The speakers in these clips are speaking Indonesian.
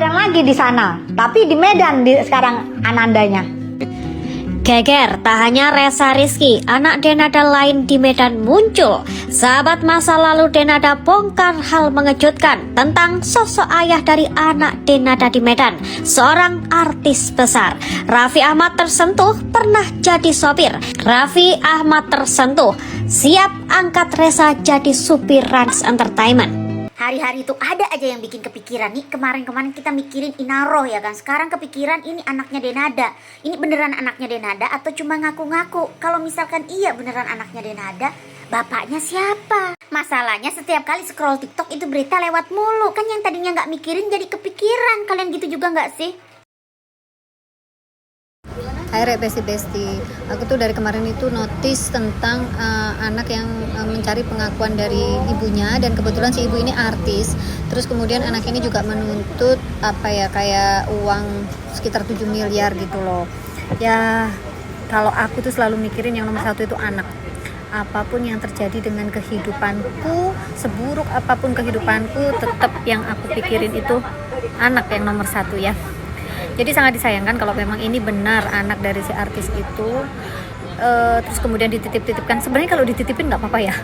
kelahiran lagi di sana, tapi di Medan sekarang Anandanya. Geger, tak hanya Resa Rizky, anak Denada lain di Medan muncul. Sahabat masa lalu Denada bongkar hal mengejutkan tentang sosok ayah dari anak Denada di Medan, seorang artis besar. Raffi Ahmad tersentuh pernah jadi sopir. Raffi Ahmad tersentuh siap angkat Resa jadi supir Rans Entertainment. Hari-hari itu ada aja yang bikin kepikiran nih. Kemarin-kemarin kita mikirin Inaroh ya kan. Sekarang kepikiran ini anaknya Denada. Ini beneran anaknya Denada atau cuma ngaku-ngaku? Kalau misalkan iya beneran anaknya Denada, bapaknya siapa? Masalahnya setiap kali scroll TikTok itu berita lewat mulu. Kan yang tadinya nggak mikirin jadi kepikiran. Kalian gitu juga nggak sih? Hai Rek Besti, aku tuh dari kemarin itu notice tentang anak yang mencari pengakuan dari ibunya, dan kebetulan si ibu ini artis. Terus kemudian anak ini juga menuntut kayak uang sekitar 7 miliar gitu loh. Ya kalau aku tuh selalu mikirin yang nomor satu itu anak. Apapun yang terjadi dengan kehidupanku, seburuk apapun kehidupanku, tetap yang aku pikirin itu anak yang nomor satu ya. Jadi sangat disayangkan kalau memang ini benar anak dari si artis itu, terus kemudian dititip-titipkan. Sebenarnya kalau dititipin nggak apa-apa ya,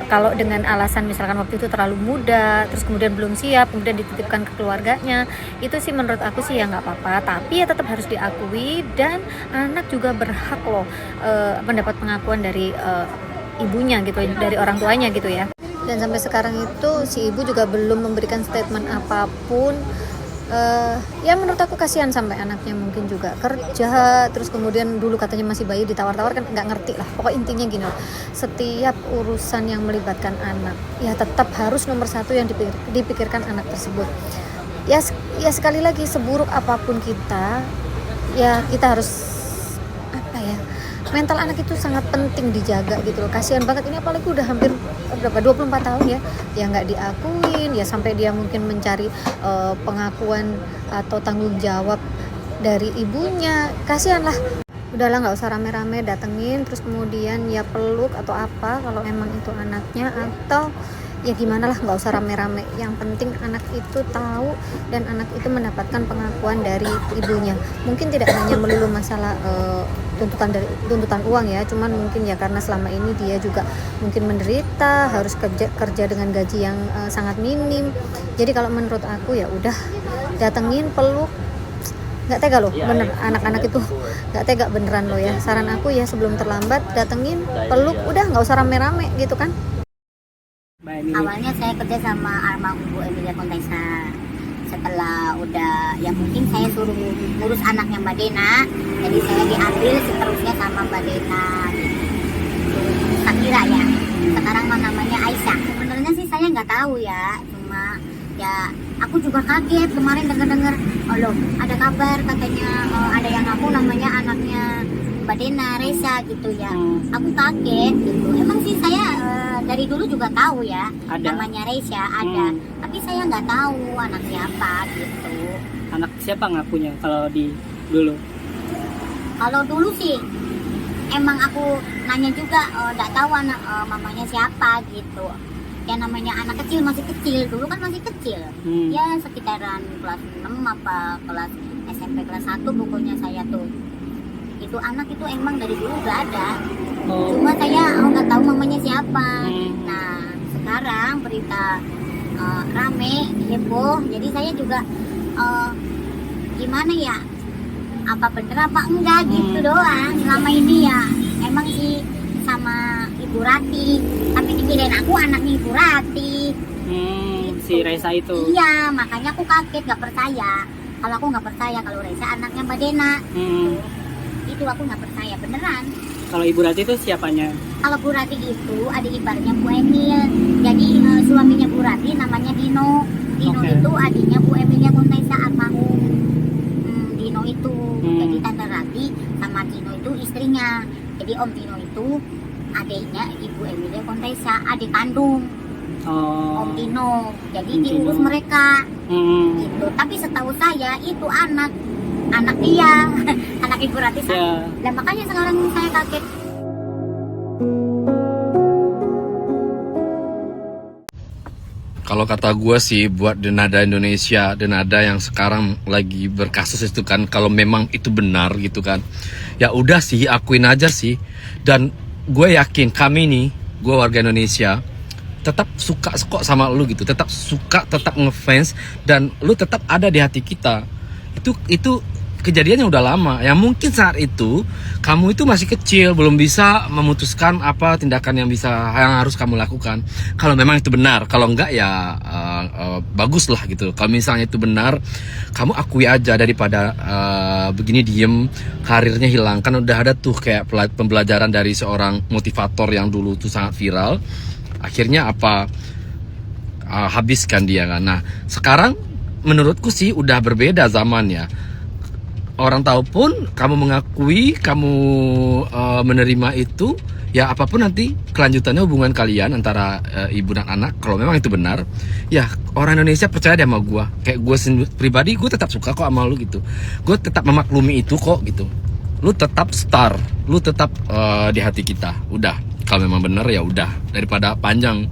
kalau dengan alasan misalkan waktu itu terlalu muda, terus kemudian belum siap, kemudian dititipkan ke keluarganya, itu sih menurut aku sih ya nggak apa-apa. Tapi ya tetap harus diakui, dan anak juga berhak loh mendapat pengakuan dari ibunya gitu, dari orang tuanya gitu ya. Dan sampai sekarang itu si ibu juga belum memberikan statement apapun. Ya menurut aku kasihan, sampai anaknya mungkin juga kerja, terus kemudian dulu katanya masih bayi ditawar-tawar, kan nggak ngerti lah. Pokok intinya gini loh, setiap urusan yang melibatkan anak ya tetap harus nomor satu yang dipikirkan anak tersebut. Ya sekali lagi, seburuk apapun kita, ya kita harus mental anak itu sangat penting dijaga gitu loh. Kasihan banget ini, apalagi udah hampir 24 tahun ya nggak diakuin, ya sampai dia mungkin mencari pengakuan atau tanggung jawab dari ibunya. Kasihan lah, udahlah nggak usah rame-rame datengin, terus kemudian ya peluk atau apa kalau emang itu anaknya, atau ya gimana lah, nggak usah rame-rame. Yang penting anak itu tahu dan anak itu mendapatkan pengakuan dari ibunya. Mungkin tidak hanya melulu masalah tuntutan uang ya, cuman mungkin ya karena selama ini dia juga mungkin menderita, harus kerja dengan gaji yang sangat minim. Jadi kalau menurut aku ya udah datengin, peluk. Nggak tega loh, bener anak-anak itu nggak tega beneran loh ya. Saran aku ya sebelum terlambat datengin, peluk, udah nggak usah rame-rame gitu kan. Awalnya saya kerja sama almarhum Bu Emilia Kontesa. Setelah udah ya mungkin saya suruh ngurus anaknya Mbak Dena, jadi saya diambil seterusnya sama Mbak Dena gitu. Sakira ya, sekarang namanya Aisyah. Sebenarnya sih saya nggak tahu ya, cuma ya aku juga kaget kemarin dengar oh loh ada kabar katanya ada yang aku namanya anaknya Mbak Dena, Resa gitu ya. Aku kaget gitu. Emang sih saya dari dulu juga tahu ya ada. Namanya Resa ada, tapi saya nggak tahu anak siapa gitu. Anak siapa ngakunya kalau di dulu? Kalau dulu sih emang aku nanya juga nggak tahu anak mamanya siapa gitu. Ya namanya anak kecil, masih kecil, dulu kan masih kecil. Ya sekitaran kelas 6 apa kelas SMP kelas 1 pokoknya saya tuh. Itu anak itu emang dari dulu udah ada. Cuma saya nggak tahu mamanya siapa. Nah sekarang berita rame, heboh, jadi saya juga gimana ya, apa bener apa enggak gitu doang. Selama ini ya emang sih sama Ibu Rati, tapi dikirain aku anaknya Ibu Rati. Gitu. Si Resa itu. Iya, makanya aku kaget, nggak percaya. Kalau aku nggak percaya kalau Resa anaknya Mbak Dena. Itu aku nggak percaya beneran. Kalau Ibu Rati itu siapanya? Kalau Bu Rati itu adik iparnya Bu Emil. Jadi suaminya Bu Rati namanya Dino. Dino itu adiknya Bu Emilia Kontesa almarhum. Dino itu. Jadi Tante Rati sama Dino itu istrinya. Jadi Om Dino itu adiknya Ibu Emilia Kontesa, adik kandung Om Dino. Jadi diurus mereka. Gitu. Tapi setahu saya itu anak dia, anak Ibu Rati. Dan makanya sekarang saya kaget. Kalau kata gue sih buat Denada Indonesia, Denada yang sekarang lagi berkasus itu kan, kalau memang itu benar gitu kan, ya udah sih akuin aja sih. Dan gue yakin kami nih, gue warga Indonesia, tetap suka kok sama lu gitu, tetap suka, tetap ngefans, dan lu tetap ada di hati kita. Itu kejadiannya udah lama. Yang mungkin saat itu kamu itu masih kecil, belum bisa memutuskan apa tindakan yang harus kamu lakukan. Kalau memang itu benar, kalau enggak ya bagus lah gitu. Kalau misalnya itu benar, kamu akui aja daripada begini diem, karirnya hilang. Kan udah ada tuh kayak pembelajaran dari seorang motivator yang dulu tuh sangat viral. Akhirnya apa? Habiskan dia kan. Nah sekarang menurutku sih udah berbeda zamannya. Orang tahu pun kamu mengakui, kamu menerima itu, ya apapun nanti kelanjutannya hubungan kalian antara ibu dan anak, kalau memang itu benar, ya orang Indonesia percaya deh sama gue. Kayak gue pribadi, gue tetap suka kok sama lu gitu. Gue tetap memaklumi itu kok gitu. Lu tetap star, lu tetap di hati kita. Udah, kalau memang benar ya udah, daripada panjang.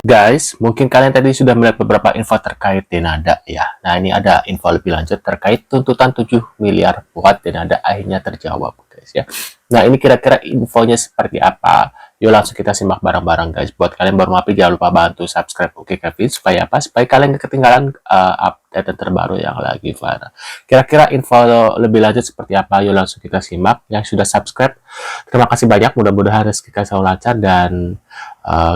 Guys, mungkin kalian tadi sudah melihat beberapa info terkait Denada ya. Nah, ini ada info lebih lanjut terkait tuntutan 7 miliar buat Denada akhirnya terjawab, guys ya. Nah, ini kira-kira infonya seperti apa? Yuk langsung kita simak bareng-bareng, guys. Buat kalian baru mampir, jangan lupa bantu subscribe Oke Kevin supaya apa? Supaya kalian gak ketinggalan update terbaru yang lagi viral. Kira-kira info lebih lanjut seperti apa? Yuk langsung kita simak. Yang sudah subscribe, terima kasih banyak. Mudah-mudahan rezeki kalian selalu lancar dan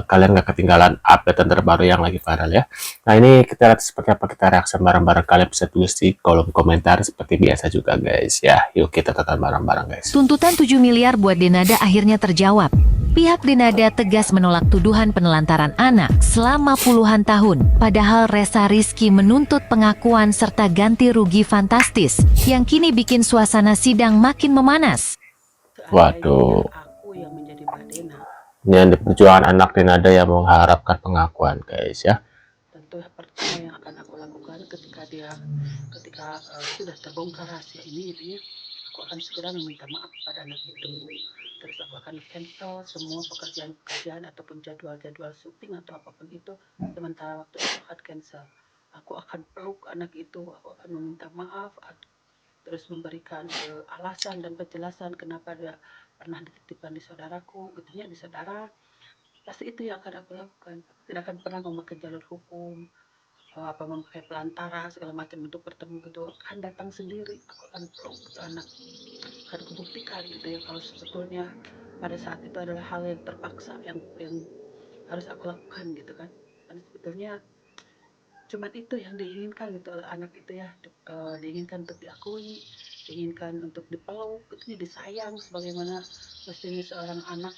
kalian gak ketinggalan update terbaru yang lagi viral ya. Nah, ini kita lihat seperti apa, kita reaksi bareng-bareng. Kalian bisa tulis di kolom komentar seperti biasa juga, guys ya. Yuk kita tonton bareng-bareng, guys. Tuntutan 7 miliar buat Denada akhirnya terjawab. Pihak Denada tegas menolak tuduhan penelantaran anak selama puluhan tahun. Padahal Ressa Rizky menuntut pengakuan serta ganti rugi fantastis yang kini bikin suasana sidang makin memanas. Waduh. Aku yang menjadi Mbak Dena. Ini ada perjuangan anak Denada yang mengharapkan pengakuan, guys ya. Tentu pertama yang akan aku lakukan ketika sudah terbongkar rahasia ini gitu ya, aku akan segera meminta maaf kepada anak itu. Terus aku akan cancel semua pekerjaan ataupun jadwal syuting atau apapun itu, sementara waktu itu akan cancel. Aku akan peluk anak itu, aku akan meminta maaf, terus memberikan alasan dan penjelasan kenapa dia pernah dititipkan di saudaraku, gitu ya, di saudara. Pasti itu yang akan aku lakukan. Tidak akan pernah memakai jalur hukum, memakai pelantara segala macam untuk bertemu gitu. Akan datang sendiri, aku akan peluk anak, akan kubuktikan gitu ya kalau sebetulnya pada saat itu adalah hal yang terpaksa yang harus aku lakukan gitu kan. Dan sebetulnya cuma itu yang diinginkan gitu oleh anak itu ya, diinginkan untuk diakui, diinginkan untuk dipeluk, itu disayang sebagaimana mestinya seorang anak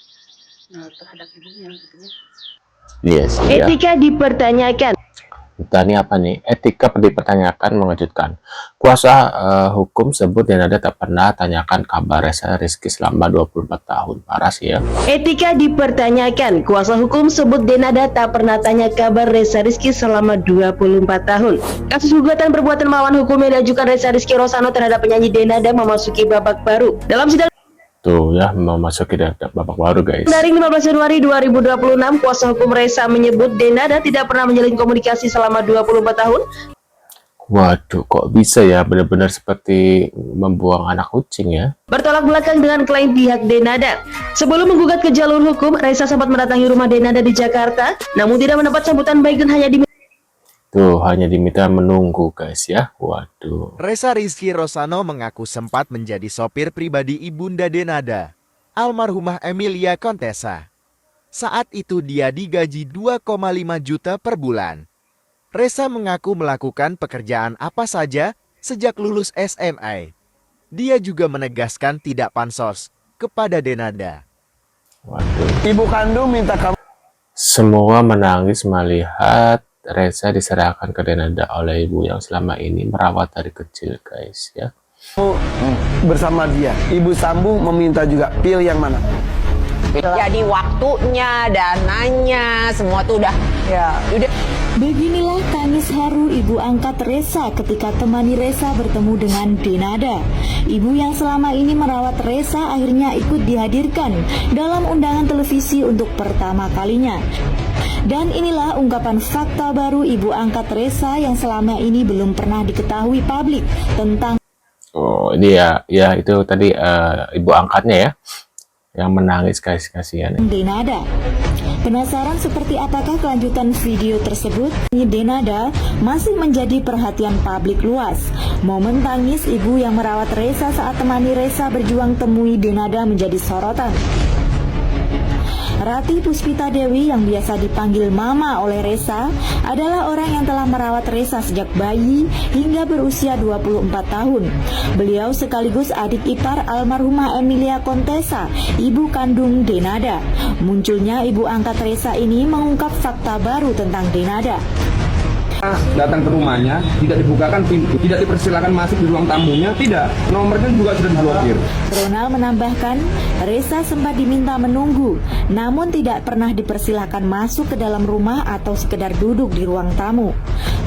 terhadap ibunya gitu ya. Yes, Etika dipertanyakan. Entah ini apa nih? Etika dipertanyakan mengejutkan. Kuasa hukum sebut Denada tak pernah tanyakan kabar Ressa Rizky selama 24 tahun. Parah sih ya. Etika dipertanyakan. Kuasa hukum sebut Denada tak pernah tanya kabar Ressa Rizky selama 24 tahun. Kasus gugatan perbuatan melawan hukum yang diajukan Ressa Rizky Rosano terhadap penyanyi Denada memasuki babak baru. Dalam sidang Tuh ya, memasuki babak baru, guys. dari 15 Januari 2026, kuasa hukum Ressa menyebut Denada tidak pernah menjalin komunikasi selama 24 tahun. Waduh, kok bisa ya, benar-benar seperti membuang anak kucing ya. Bertolak belakang dengan klaim pihak Denada. Sebelum menggugat ke jalur hukum, Ressa sempat mendatangi rumah Denada di Jakarta, namun tidak mendapat sambutan baik dan hanya Tuh, hanya diminta menunggu, guys ya. Waduh. Ressa Rizky Rosano mengaku sempat menjadi sopir pribadi ibunda Denada, almarhumah Emilia Contessa. Saat itu dia digaji 2,5 juta per bulan. Ressa mengaku melakukan pekerjaan apa saja sejak lulus SMA. Dia juga menegaskan tidak pansos kepada Denada. Waduh. Ibu kandung minta kamu. Semua menangis melihat Ressa diserahkan ke Denada oleh ibu yang selama ini merawat dari kecil, guys ya. Bersama dia, Ibu Sambu meminta juga pilih yang mana? Jadi waktunya, dananya, semua tuh udah Beginilah tangis haru ibu angkat Reza ketika temani Reza bertemu dengan Denada. Ibu yang selama ini merawat Reza akhirnya ikut dihadirkan dalam undangan televisi untuk pertama kalinya. Dan inilah ungkapan fakta baru ibu angkat Reza yang selama ini belum pernah diketahui publik tentang Ini ya itu tadi ibu angkatnya ya, yang menangis kasihan. Denada. Penasaran seperti apakah kelanjutan video tersebut? Denada masih menjadi perhatian publik luas. Momen tangis ibu yang merawat Reza saat temani Reza berjuang temui Denada menjadi sorotan. Rati Puspita Dewi yang biasa dipanggil Mama oleh Reza adalah orang yang telah merawat Reza sejak bayi hingga berusia 24 tahun. Beliau sekaligus adik ipar almarhumah Emilia Contessa, ibu kandung Denada. Munculnya ibu angkat Reza ini mengungkap fakta baru tentang Denada. Datang ke rumahnya, tidak dibukakan pintu, tidak dipersilakan masuk di ruang tamunya, tidak. Nomornya juga sudah diblokir. Ronald menambahkan, Reza sempat diminta menunggu, namun tidak pernah dipersilahkan masuk ke dalam rumah atau sekedar duduk di ruang tamu.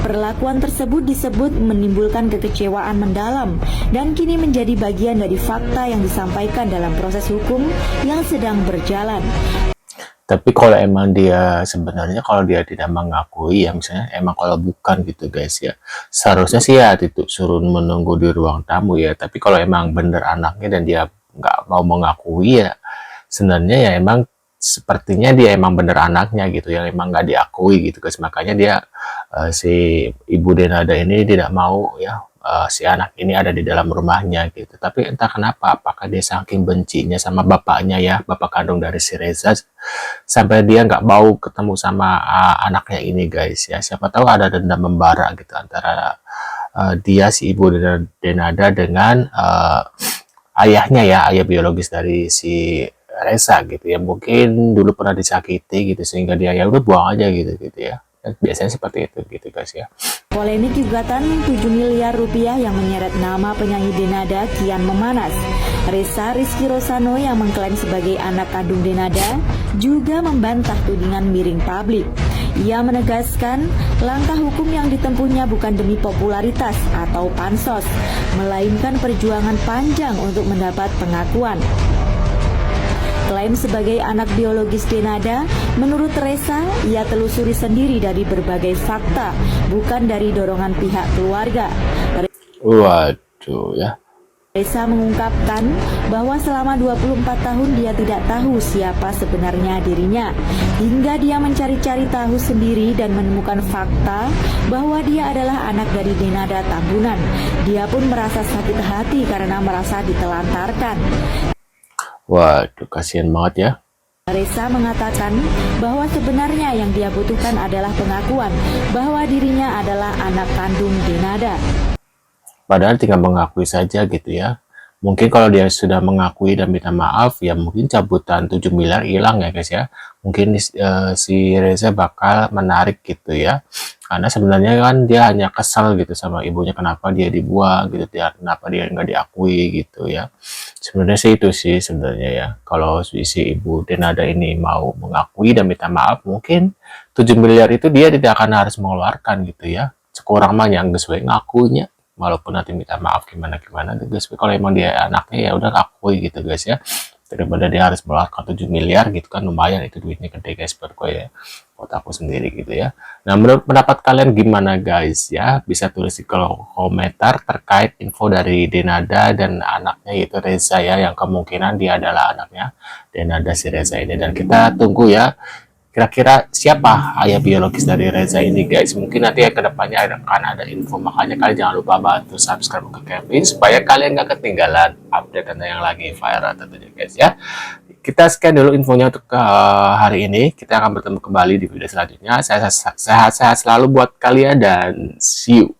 Perlakuan tersebut disebut menimbulkan kekecewaan mendalam dan kini menjadi bagian dari fakta yang disampaikan dalam proses hukum yang sedang berjalan. Tapi kalau emang dia sebenarnya kalau dia tidak mengakui ya, misalnya emang kalau bukan gitu guys ya, seharusnya sih ya itu suruh menunggu di ruang tamu ya. Tapi kalau emang bener anaknya dan dia nggak mau mengakui ya, sebenarnya ya emang sepertinya dia emang bener anaknya gitu, yang emang nggak diakui gitu guys. Makanya dia si ibu Denada ini tidak mau ya si anak ini ada di dalam rumahnya gitu. Tapi entah kenapa, apakah dia saking bencinya sama bapaknya ya, bapak kandung dari si Reza, sampai dia nggak mau ketemu sama anaknya ini guys ya. Siapa tahu ada dendam membara gitu antara dia si ibu Denada dengan ayahnya ya, ayah biologis dari si Reza gitu ya. Mungkin dulu pernah disakiti gitu sehingga dia ya udah buang aja gitu ya. Biasanya seperti itu gitu guys ya. Polemik gugatan 7 miliar rupiah yang menyeret nama penyanyi Denada kian memanas. Reza Rizky Rosano yang mengklaim sebagai anak kandung Denada juga membantah tudingan miring publik. Ia menegaskan langkah hukum yang ditempuhnya bukan demi popularitas atau pansos, melainkan perjuangan panjang untuk mendapat pengakuan. Klaim sebagai anak biologis Denada, menurut Reza, ia telusuri sendiri dari berbagai fakta, bukan dari dorongan pihak keluarga. Waduh ya. Reza mengungkapkan bahwa selama 24 tahun dia tidak tahu siapa sebenarnya dirinya, hingga dia mencari-cari tahu sendiri dan menemukan fakta bahwa dia adalah anak dari Denada Tambunan. Dia pun merasa sakit hati karena merasa ditelantarkan. Waduh, kasihan banget ya. Reza mengatakan bahwa sebenarnya yang dia butuhkan adalah pengakuan bahwa dirinya adalah anak kandung Denada. Padahal tinggal mengakui saja gitu ya. Mungkin kalau dia sudah mengakui dan minta maaf ya mungkin cabutan 7 miliar hilang ya guys ya. Mungkin si Reza bakal menarik gitu ya. Karena sebenarnya kan dia hanya kesal gitu sama ibunya, kenapa dia dibuang gitu, kenapa dia nggak diakui gitu ya. Sebenarnya sih itu sih sebenarnya ya. Kalau si ibu Denada ini mau mengakui dan minta maaf, mungkin 7 miliar itu dia tidak akan harus mengeluarkan gitu ya. Sekurang mah yang sesuai ngakunya. Walaupun nanti minta maaf gimana guys, kalau emang dia anaknya ya udah akui gitu guys ya, daripada dia harus mengeluarkan 7 miliar gitu kan, lumayan itu duitnya gede guys buat gue ya, buat aku sendiri gitu ya. Nah menurut pendapat kalian gimana guys ya, bisa tulis di kolom komentar terkait info dari Denada dan anaknya yaitu Reza ya, yang kemungkinan dia adalah anaknya Denada si Reza ini. Dan kita tunggu ya kira-kira siapa ayah biologis dari Reza ini guys. Mungkin nanti ya kedepannya akan ada info, makanya kalian jangan lupa bantu subscribe ke Kevin supaya kalian gak ketinggalan update yang lagi viral tentunya guys ya. Kita scan dulu infonya untuk hari ini. Kita akan bertemu kembali di video selanjutnya. Sehat-sehat selalu buat kalian dan see you.